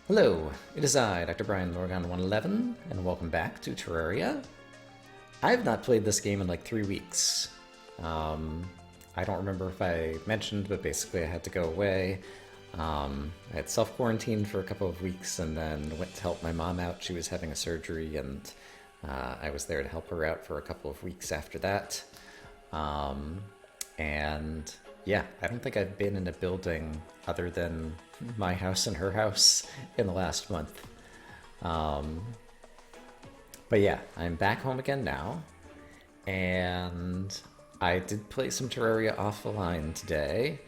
Hello, it is I, Dr. Brian Lorgon111, and welcome back to Terraria. I've not played this game in like 3 weeks. I don't remember if I mentioned, but basically I had to go away. I had self-quarantined for a couple of weeks and then went to help my mom out. She was having a surgery and I was there to help her out for a couple of weeks after that. And yeah, I don't think I've been in a building other than my house and her house in the last month. But yeah, I'm back home again now, and I did play some Terraria offline today,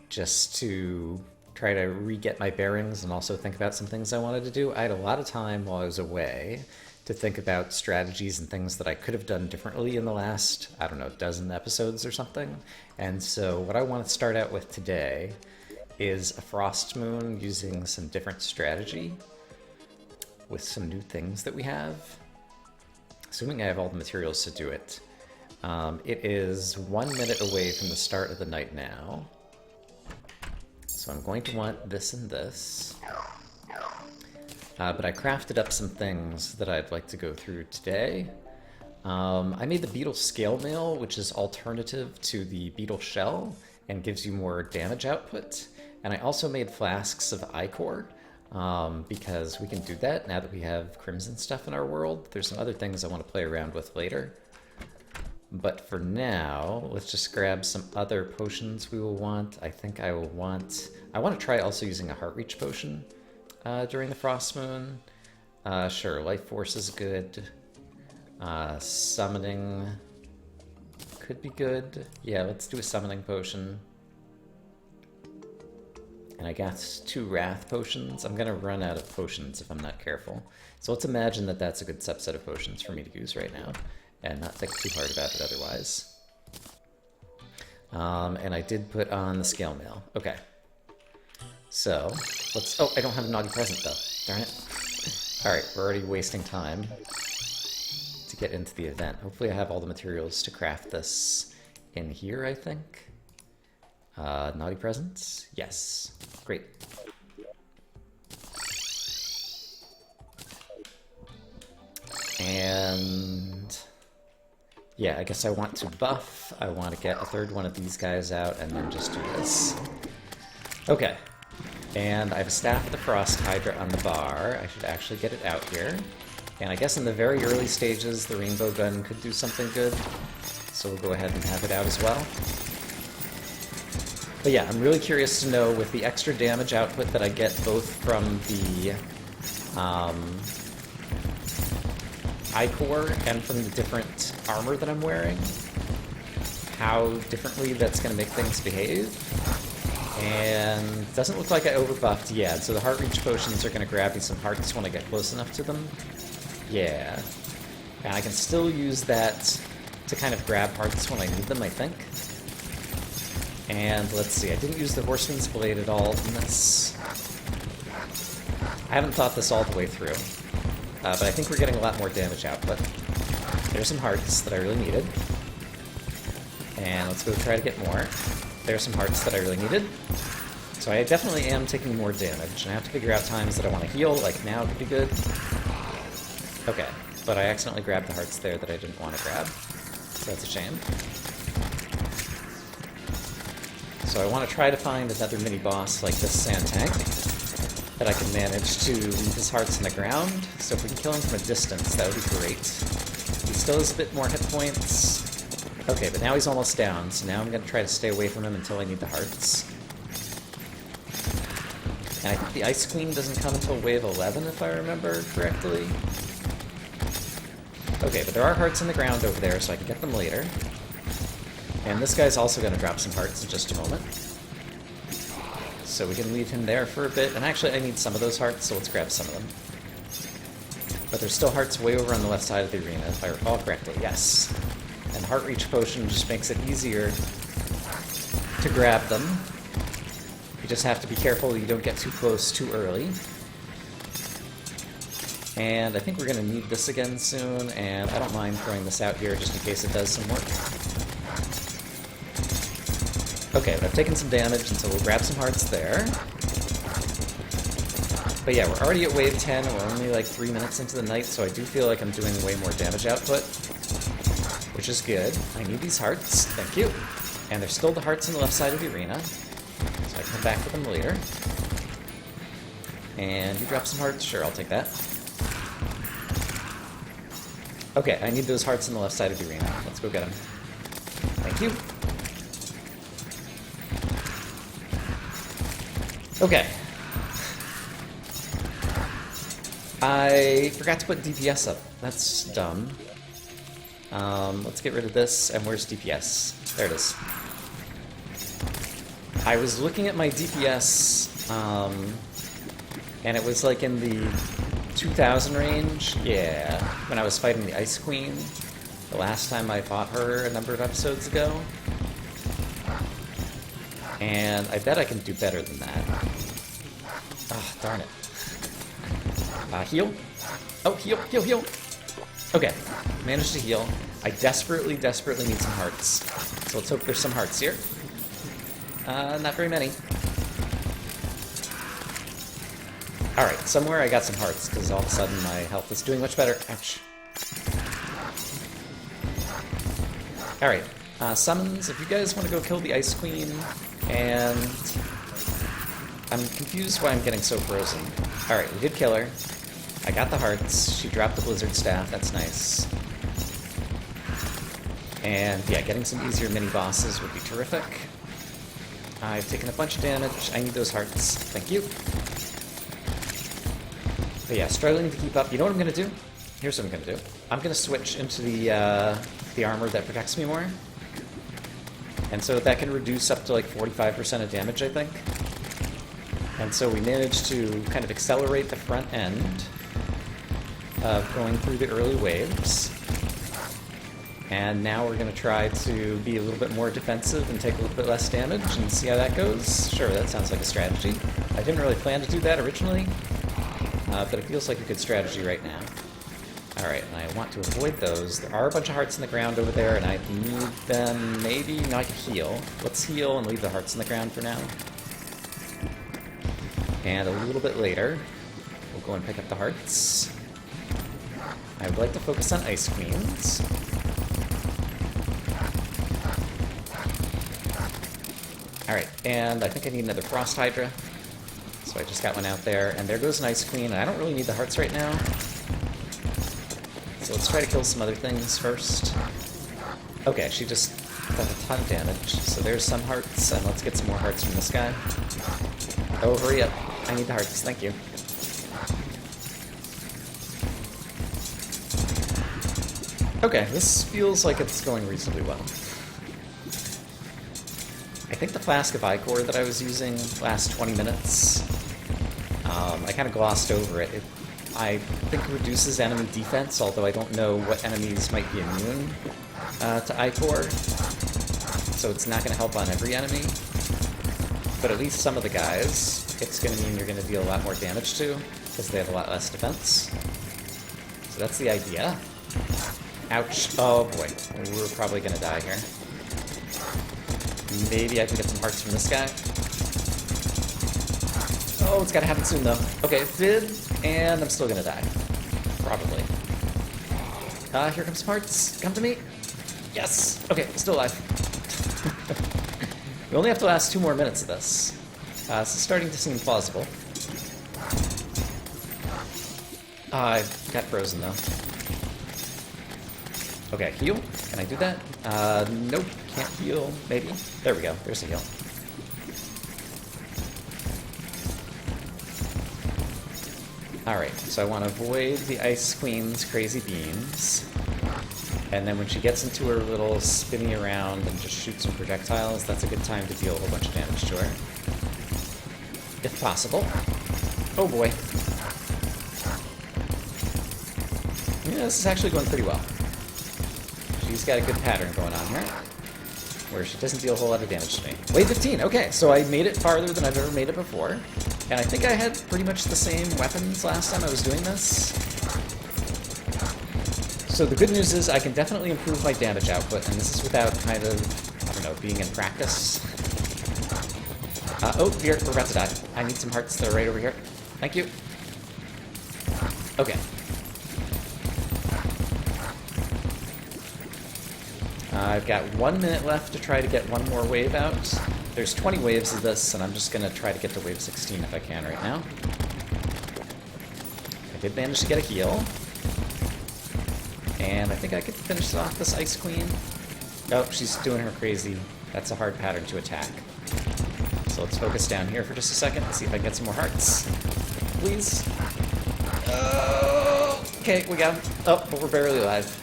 just to try to re-get my bearings and also think about some things I wanted to do. I had a lot of time while I was away to think about strategies and things that I could have done differently in the last, I don't know, dozen episodes or something. And so what I want to start out with today is a frost moon using some different strategy with some new things that we have. Assuming I have all the materials to do it. It is 1 minute away from the start of the night now. So I'm going to want this and this. But I crafted up some things that I'd like to go through today. I made the beetle scale mail, which is alternative to the beetle shell and gives you more damage output. And I also made flasks of ichor, because we can do that now that we have crimson stuff in our world. There's some other things I want to play around with later. But for now, let's just grab some other potions we will want. I think I want to try also using a heart reach potion during the frost moon. Sure, life force is good. Summoning could be good. Yeah, let's do a summoning potion. And I got 2 wrath potions. I'm gonna run out of potions if I'm not careful. So let's imagine that that's a good subset of potions for me to use right now, and not think too hard about it otherwise. And I did put on the scale mail. Okay. So, let's... Oh, I don't have a naughty present, though. Darn it. Alright, we're already wasting time to get into the event. Hopefully I have all the materials to craft this in here, I think. Naughty presents? Yes. Great. And... yeah, I guess I want to buff. I want to get a 3rd one of these guys out and then just do this. Okay. And I have a Staff of the Frost Hydra on the bar. I should actually get it out here. And I guess in the very early stages, the Rainbow Gun could do something good. So we'll go ahead and have it out as well. But yeah, I'm really curious to know, with the extra damage output that I get both from the ichor and from the different armor that I'm wearing, how differently that's going to make things behave. And it doesn't look like I overbuffed yet, so the heart reach potions are going to grab me some hearts when I get close enough to them. Yeah. And I can still use that to kind of grab hearts when I need them, I think. And let's see, I didn't use the Horseman's Blade at all in this. I haven't thought this all the way through, but I think we're getting a lot more damage output. There's some hearts that I really needed. And let's go try to get more. There's some hearts that I really needed. So I definitely am taking more damage, and I have to figure out times that I want to heal, like now could be good. Okay, but I accidentally grabbed the hearts there that I didn't want to grab, so that's a shame. So I want to try to find another mini-boss like this sand tank that I can manage to leave his hearts in the ground. So if we can kill him from a distance, that would be great. He still has a bit more hit points. Okay, but now he's almost down, so now I'm going to try to stay away from him until I need the hearts. And I think the Ice Queen doesn't come until wave 11, if I remember correctly. Okay, but there are hearts in the ground over there, so I can get them later. And this guy's also going to drop some hearts in just a moment. So we can leave him there for a bit. And actually, I need some of those hearts, so let's grab some of them. But there's still hearts way over on the left side of the arena, if I recall correctly. Yes. And Heart Reach Potion just makes it easier to grab them. You just have to be careful you don't get too close too early. And I think we're going to need this again soon, and I don't mind throwing this out here just in case it does some work. Okay, but I've taken some damage, and so we'll grab some hearts there. But yeah, we're already at wave 10, and we're only like 3 minutes into the night, so I do feel like I'm doing way more damage output, which is good. I need these hearts. Thank you. And there's still the hearts on the left side of the arena, so I can come back for them later. And you drop some hearts? Sure, I'll take that. Okay, I need those hearts on the left side of the arena. Let's go get them. Thank you. Okay. I forgot to put DPS up. That's dumb. Let's get rid of this, and where's DPS? There it is. I was looking at my DPS, and it was like in the 2000 range. Yeah, when I was fighting the Ice Queen, the last time I fought her a number of episodes ago. And I bet I can do better than that. Ah, darn it. Heal? Oh, heal, heal, heal! Okay, managed to heal. I desperately, desperately need some hearts. So let's hope there's some hearts here. Not very many. Alright, somewhere I got some hearts, because all of a sudden my health is doing much better. Ouch. Alright, summons, if you guys want to go kill the Ice Queen, and I'm confused why I'm getting so frozen. Alright, we did kill her. I got the hearts. She dropped the Blizzard Staff. That's nice. And yeah, getting some easier mini-bosses would be terrific. I've taken a bunch of damage. I need those hearts. Thank you. But yeah, struggling to keep up. You know what I'm going to do? Here's what I'm going to do. I'm going to switch into the armor that protects me more. And so that can reduce up to like 45% of damage, I think. And so we managed to kind of accelerate the front end of going through the early waves. And now we're going to try to be a little bit more defensive and take a little bit less damage and see how that goes. Sure, that sounds like a strategy. I didn't really plan to do that originally, but it feels like a good strategy right now. Alright, and I want to avoid those. There are a bunch of hearts in the ground over there, and I need them maybe... No, I can heal. Let's heal and leave the hearts in the ground for now. And a little bit later, we'll go and pick up the hearts. I would like to focus on Ice Queens. Alright, and I think I need another Frost Hydra. So I just got one out there, and there goes an Ice Queen, and I don't really need the hearts right now. So let's try to kill some other things first. Okay, she just done a ton of damage, so there's some hearts, and let's get some more hearts from this guy. Oh, hurry up. I need the hearts, thank you. Okay, this feels like it's going reasonably well. I think the Flask of Ichor that I was using last 20 minutes, I kind of glossed over it. I think it reduces enemy defense, although I don't know what enemies might be immune to Ichor. So it's not going to help on every enemy. But at least some of the guys, it's going to mean you're going to deal a lot more damage to, because they have a lot less defense. So that's the idea. Ouch. Oh boy. We're probably going to die here. Maybe I can get some hearts from this guy. Oh, it's got to happen soon though. Okay, it did, and I'm still going to die. Probably. Here comes some hearts. Come to me. Yes! Okay, still alive. We only have to last 2 more minutes of this. So it's starting to seem plausible. I got frozen though. Okay, heal. Can I do that? Nope, can't heal. Maybe. There we go. There's a heal. Alright, so I want to avoid the Ice Queen's crazy beams. And then when she gets into her little spinny around and just shoots some projectiles, that's a good time to deal a whole bunch of damage to her. If possible. Oh boy. Yeah, this is actually going pretty well. She's got a good pattern going on here, where she doesn't deal a whole lot of damage to me. Wave 15, okay, so I made it farther than I've ever made it before. And I think I had pretty much the same weapons last time I was doing this. So the good news is I can definitely improve my damage output, and this is without kind of, I don't know, being in practice. Oh, we're about to die. I need some hearts that are right over here. Thank you. Okay. I've got 1 minute left to try to get one more wave out. There's 20 waves of this, and I'm just going to try to get to wave 16 if I can right now. I did manage to get a heal. And I think I could finish off this Ice Queen. Oh, she's doing her crazy. That's a hard pattern to attack. So let's focus down here for just a second and see if I can get some more hearts. Please. Oh, okay, we got him. Oh, but we're barely alive.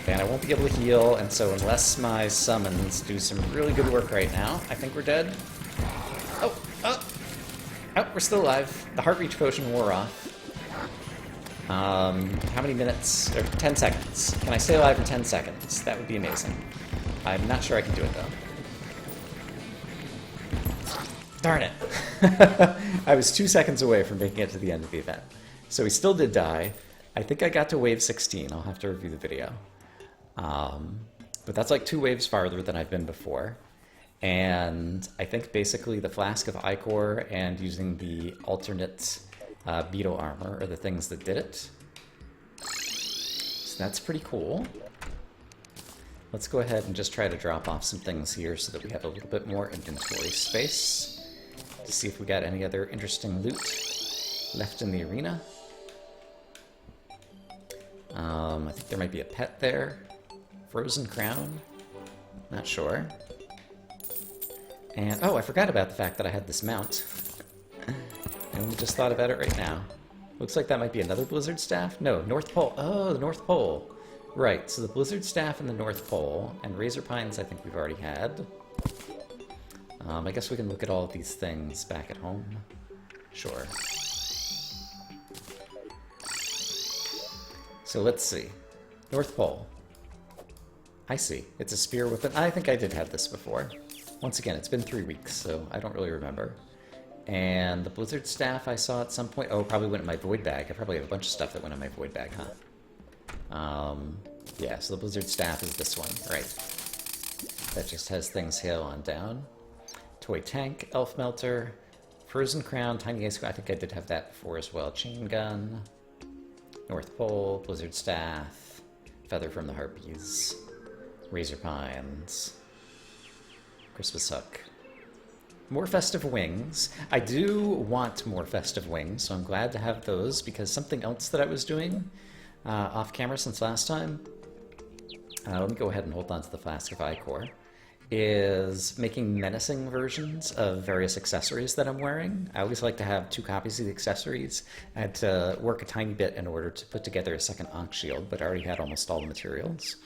And I won't be able to heal, and so unless my summons do some really good work right now, I think we're dead. Oh, we're still alive. The heart reach potion wore off. How many minutes? Or 10 seconds. Can I stay alive for 10 seconds? That would be amazing. I'm not sure I can do it, though. Darn it. I was 2 seconds away from making it to the end of the event. So he still did die. I think I got to wave 16. I'll have to review the video. But that's like 2 waves farther than I've been before. And I think basically the Flask of Ichor and using the alternate beetle armor are the things that did it. So that's pretty cool. Let's go ahead and just try to drop off some things here so that we have a little bit more inventory space to see if we got any other interesting loot left in the arena. I think there might be a pet there. Frozen crown? Not sure. And, oh, I forgot about the fact that I had this mount. I only just thought about it right now. Looks like that might be another Blizzard Staff? No, North Pole. Oh, the North Pole. Right, so the Blizzard Staff and the North Pole, and Razor Pines I think we've already had. I guess we can look at all of these things back at home. Sure. So let's see. North Pole. I see. It's a spear with an... I think I did have this before. Once again, it's been 3 weeks, so I don't really remember. And the Blizzard Staff I saw at some point... Oh, probably went in my Void Bag. I probably have a bunch of stuff that went in my Void Bag, huh? Yeah, so the Blizzard Staff is this one, right. That just has things hail on down. Toy Tank, Elf Melter, Frozen Crown, Tiny Ice Cream. I think I did have that before as well. Chain Gun, North Pole, Blizzard Staff, Feather from the Harpies, Razor Pines, Christmas Hook. More Festive Wings. I do want more Festive Wings, so I'm glad to have those, because something else that I was doing off camera since last time, let me go ahead and hold on to the Flask of Ichor, is making menacing versions of various accessories that I'm wearing. I always like to have 2 copies of the accessories. I had to work a tiny bit in order to put together a second Ankh shield, but I already had almost all the materials.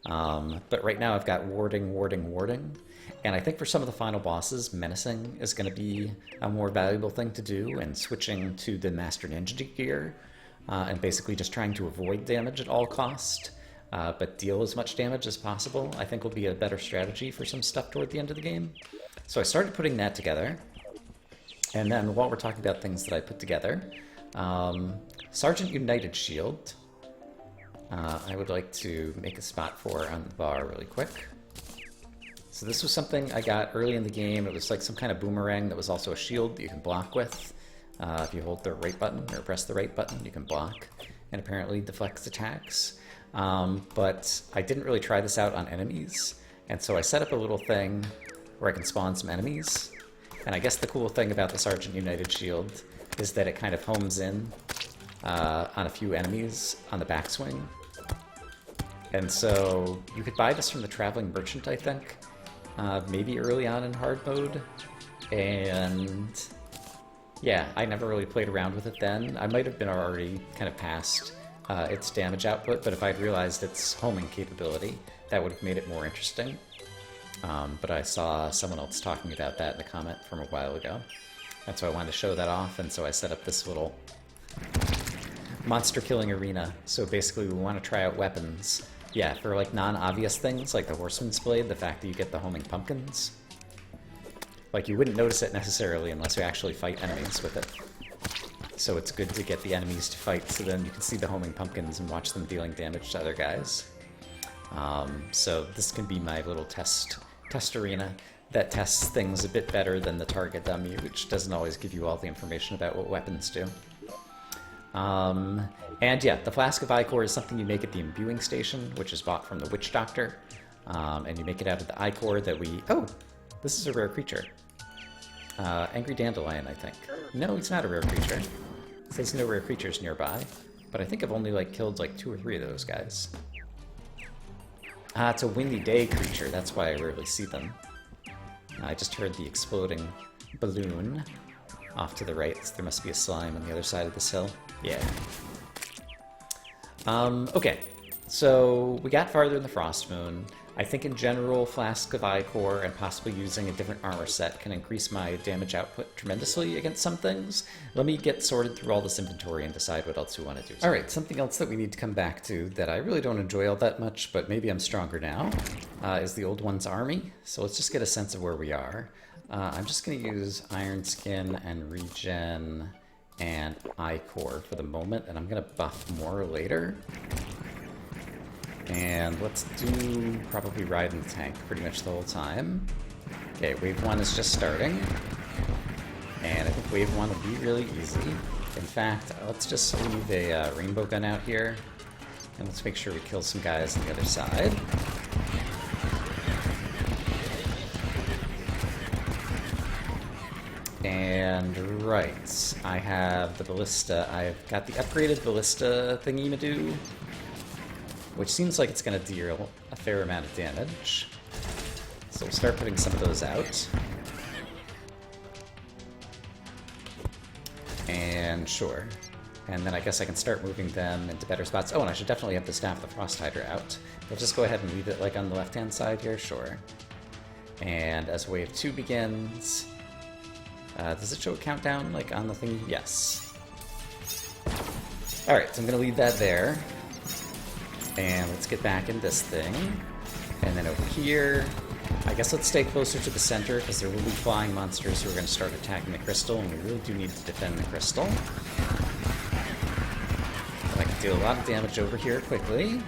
But right now I've got warding, and I think for some of the final bosses, menacing is going to be a more valuable thing to do, and switching to the Master Ninja gear, and basically just trying to avoid damage at all cost, but deal as much damage as possible, I think will be a better strategy for some stuff toward the end of the game. So I started putting that together, and then while we're talking about things that I put together, Sergeant United Shield, I would like to make a spot for on the bar really quick. So this was something I got early in the game. It was like some kind of boomerang that was also a shield that you can block with. If you hold the right button or press the right button, you can block and apparently deflects attacks. But I didn't really try this out on enemies, and so I set up a little thing where I can spawn some enemies. And I guess the cool thing about the Sergeant United Shield is that it kind of homes in on a few enemies on the backswing. And so you could buy this from the Traveling Merchant, I think, maybe early on in hard mode. And yeah, I never really played around with it then. I might have been already kind of past its damage output, but if I'd realized its homing capability, that would have made it more interesting. But I saw someone else talking about that in a comment from a while ago. And so I wanted to show that off, and so I set up this little monster killing arena. So basically we want to try out weapons. Yeah, for like non-obvious things, like the Horseman's Blade, the fact that you get the homing pumpkins. Like, you wouldn't notice it necessarily unless you actually fight enemies with it. So it's good to get the enemies to fight, so then you can see the homing pumpkins and watch them dealing damage to other guys. So this can be my little test arena. that tests things a bit better than the target dummy, which doesn't always give you all the information about what weapons do. And yeah, the Flask of Ichor is something you make at the imbuing station, which is bought from the Witch Doctor. And you make it out of the Ichor that we... Oh! This is a rare creature. Angry Dandelion, I think. No, it's not a rare creature. It says no rare creatures nearby. But I think I've only killed 2 or 3 of those guys. It's a Windy Day creature, that's why I rarely see them. I just heard the exploding balloon off to the right, so there must be a slime on the other side of this hill. Yeah. Okay, so we got farther in the Frost Moon. I think in general, Flask of Ichor and possibly using a different armor set can increase my damage output tremendously against some things. Let me get sorted through all this inventory and decide what else we want to do. Alright, something else that we need to come back to that I really don't enjoy all that much, but maybe I'm stronger now, is the Old One's army. So let's just get a sense of where we are. I'm just going to use Iron Skin and Regen and Ichor for the moment, and I'm going to buff more later. And let's do probably ride in the tank pretty much the whole time. Okay, wave 1 is just starting. And I think wave 1 will be really easy. In fact, let's just leave a rainbow gun out here. And let's make sure we kill some guys on the other side. And right, I have the ballista. I've got the upgraded ballista thingy-ma-doo, which seems like it's going to deal a fair amount of damage. So we'll start putting some of those out. And sure. And then I guess I can start moving them into better spots. Oh, and I should definitely have the Staff of the Frost Hydra out. We'll just go ahead and leave it on the left-hand side here, sure. And as wave 2 begins... does it show a countdown, on the thingy? Yes. Alright, so I'm going to leave that there. And let's get back in this thing. And then over here, I guess let's stay closer to the center, because there will be flying monsters who are going to start attacking the crystal, and we really do need to defend the crystal. But I can deal a lot of damage over here quickly.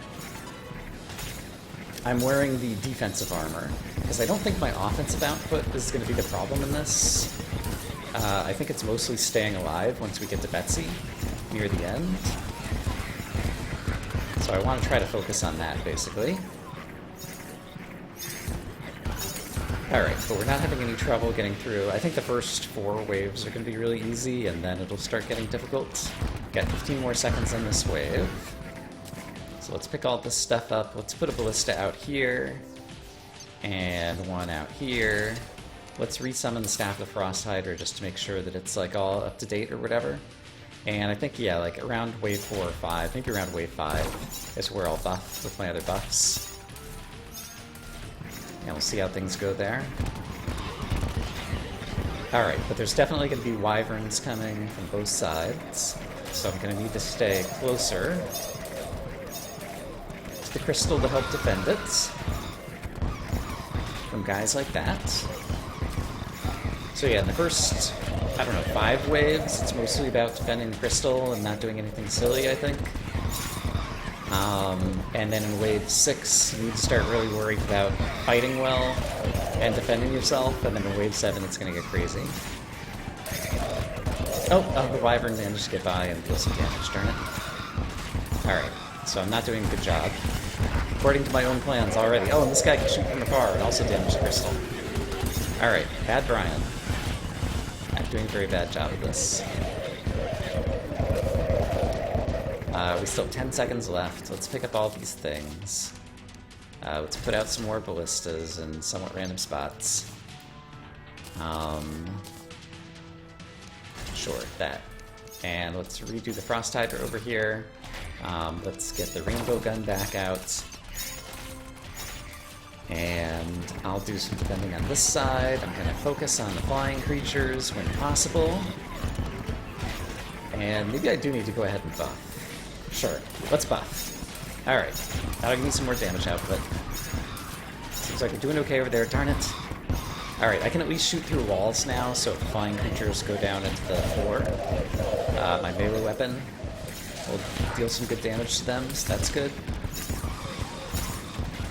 I'm wearing the defensive armor, because I don't think my offensive output is going to be the problem in this. I think it's mostly staying alive once we get to Betsy, near the end. So I want to try to focus on that, basically. Alright, but we're not having any trouble getting through. I think the first 4 waves are going to be really easy, and then it'll start getting difficult. Got 15 more seconds on this wave. So let's pick all this stuff up. Let's put a ballista out here, and one out here. Let's resummon the Staff of the Frost Hydra just to make sure that it's all up to date or whatever. And I think, yeah, around wave 4 or 5, maybe around wave 5 is where I'll buff with my other buffs. And we'll see how things go there. Alright, but there's definitely going to be wyverns coming from both sides, so I'm going to need to stay closer to the crystal to help defend it from guys like that. So yeah, in the first, 5 waves, it's mostly about defending the crystal and not doing anything silly, I think. And then in wave 6, you need to start really worried about fighting well and defending yourself, and then in wave 7, it's going to get crazy. Oh, the wyvern managed to get by and deal some damage, darn it. Alright, so I'm not doing a good job. According to my own plans already. Oh, and this guy can shoot from afar and also damage the crystal. Alright, bad Brian. I'm doing a very bad job of this. We still have 10 seconds left. Let's pick up all these things. Let's put out some more ballistas in somewhat random spots. Sure, that. And let's redo the Frost Hydra over here. Let's get the rainbow gun back out. And I'll do some defending on this side. I'm going to focus on the flying creatures when possible. And maybe I do need to go ahead and buff. Sure, let's buff. Alright, that'll give me some more damage output. Seems like we're doing okay over there, darn it. Alright, I can at least shoot through walls now, so if flying creatures go down into the floor, my melee weapon will deal some good damage to them, so that's good.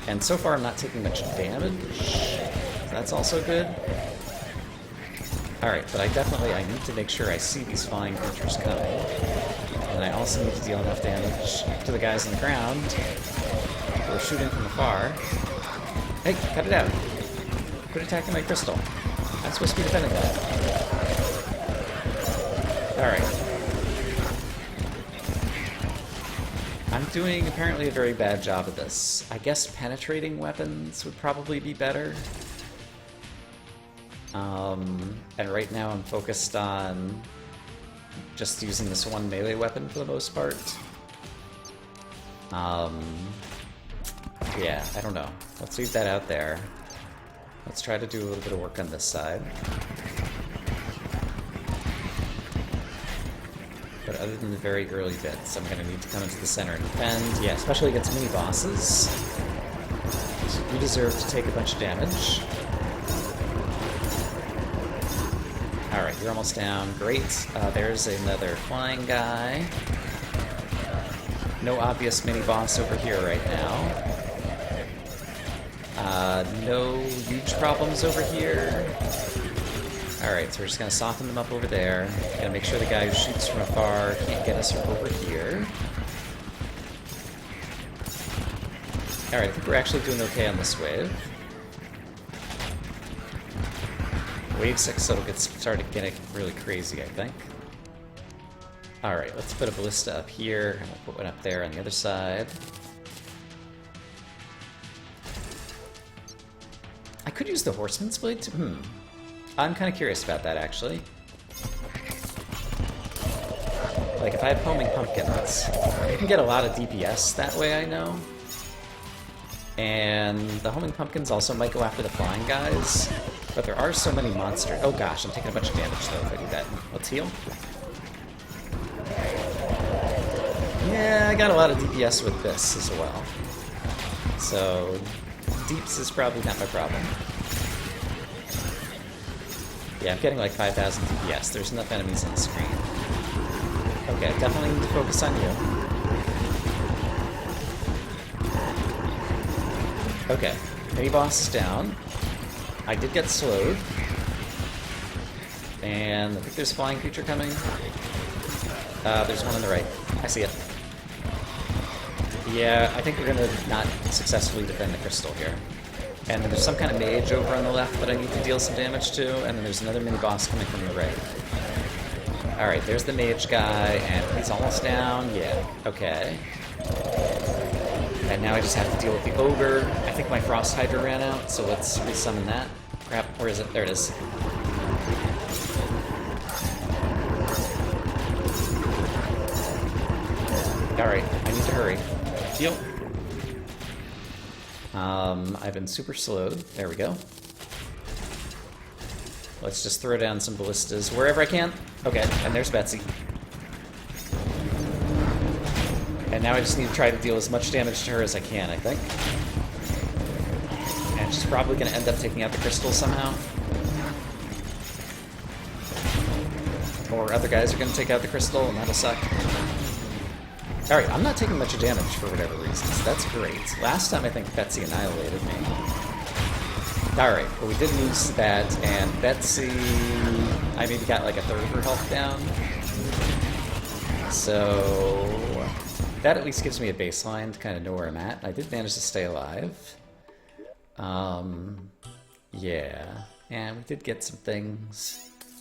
And so far I'm not taking much damage. So That's also good. Alright, but I need to make sure I see these flying creatures coming. And I also need to deal enough damage to the guys on the ground who are shooting from afar. Hey, cut it out. Quit attacking my crystal. I'm supposed to be defending that. Alright. I'm doing apparently a very bad job of this. I guess penetrating weapons would probably be better. And right now I'm focused on just using this one melee weapon for the most part. Yeah, I don't know. Let's leave that out there. Let's try to do a little bit of work on this side. But other than the very early bits, I'm going to need to come into the center and defend. Yeah, especially against mini-bosses. You deserve to take a bunch of damage. Alright, you're almost down. Great. There's another flying guy. No obvious mini-boss over here right now. No huge problems over here. Alright, so we're just going to soften them up over there. Gotta make sure the guy who shoots from afar can't get us from over here. Alright, I think we're actually doing okay on this wave. Wave 6 it'll get started getting really crazy, I think. Alright, let's put a ballista up here, and we'll put one up there on the other side. I could use the Horseman's Blade too. I'm kind of curious about that, actually. Like, if I have homing pumpkins, you can get a lot of DPS that way, I know. And the homing pumpkins also might go after the flying guys, but there are so many monsters. Oh gosh, I'm taking a bunch of damage though if I do that. Let's heal. Yeah, I got a lot of DPS with this as well. So, deeps is probably not my problem. Yeah, I'm getting like 5,000 DPS. There's enough enemies on the screen. Okay, definitely need to focus on you. Okay, mini-boss is down. I did get slowed. And I think there's a flying creature coming. There's one on the right. I see it. Yeah, I think we're gonna not successfully defend the crystal here. And then there's some kind of mage over on the left that I need to deal some damage to, and then there's another mini-boss coming from the right. Alright, there's the mage guy, and he's almost down. Yeah, okay. And now I just have to deal with the ogre. I think my frost hydra ran out, so let's resummon that. Crap, where is it? There it is. Alright, I need to hurry. Heal. I've been super slowed. There we go. Let's just throw down some ballistas wherever I can. Okay, and there's Betsy. And now I just need to try to deal as much damage to her as I can, I think. And she's probably going to end up taking out the crystal somehow. Or other guys are going to take out the crystal, and that'll suck. Alright, I'm not taking much damage for whatever reasons. That's great. Last time I think Betsy annihilated me. Alright, but we did lose that, and Betsy... I maybe got like a third of her health down. So... that at least gives me a baseline to kind of know where I'm at. I did manage to stay alive. Yeah. And we did get some things.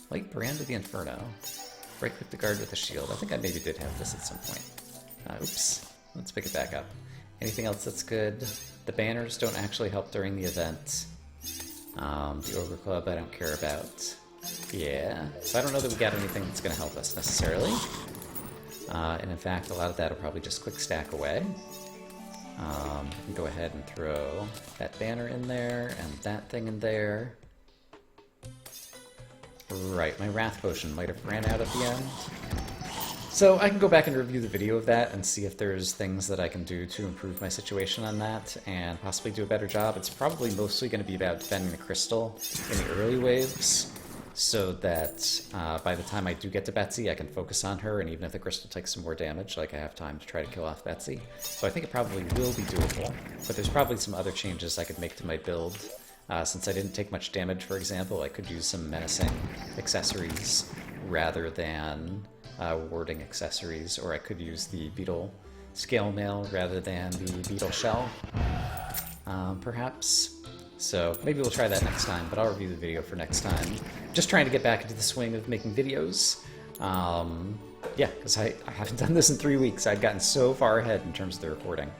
Like Brand of the Inferno. Right-click the guard with a shield. I think I maybe did have this at some point. Oops. Let's pick it back up. Anything else that's good? The banners don't actually help during the event. The Ogre Club I don't care about. Yeah. So I don't know that we got anything that's going to help us necessarily. And in fact, a lot of that will probably just quick stack away. We can go ahead and throw that banner in there and that thing in there. Right, my Wrath Potion might have ran out at the end. So I can go back and review the video of that and see if there's things that I can do to improve my situation on that and possibly do a better job. It's probably mostly going to be about defending the crystal in the early waves, so that by the time I do get to Betsy, I can focus on her, and even if the crystal takes some more damage, like I have time to try to kill off Betsy. So I think it probably will be doable, but there's probably some other changes I could make to my build Since I didn't take much damage, for example, I could use some menacing accessories rather than warding accessories, or I could use the beetle scale mail rather than the beetle shell, perhaps. So maybe we'll try that next time, but I'll review the video for next time. Just trying to get back into the swing of making videos. Yeah, because I haven't done this in 3 weeks. I'd gotten so far ahead in terms of the recording.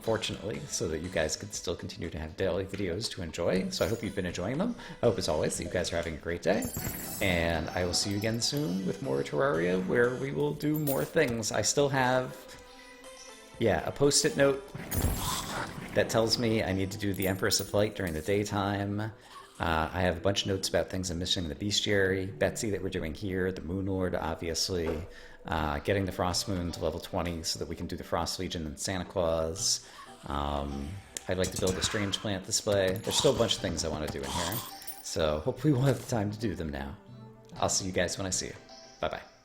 Fortunately, so that you guys could still continue to have daily videos to enjoy. So I hope you've been enjoying them. I hope, as always, that you guys are having a great day. And I will see you again soon with more Terraria, where we will do more things. I still have, a post-it note that tells me I need to do the Empress of Light during the daytime. I have a bunch of notes about things I'm missing in the Bestiary, Betsy that we're doing here, the Moon Lord, obviously, getting the Frost Moon to level 20 so that we can do the Frost Legion and Santa Claus. I'd like to build a Strange Plant display. There's still a bunch of things I want to do in here, so hopefully we'll have the time to do them now. I'll see you guys when I see you. Bye-bye.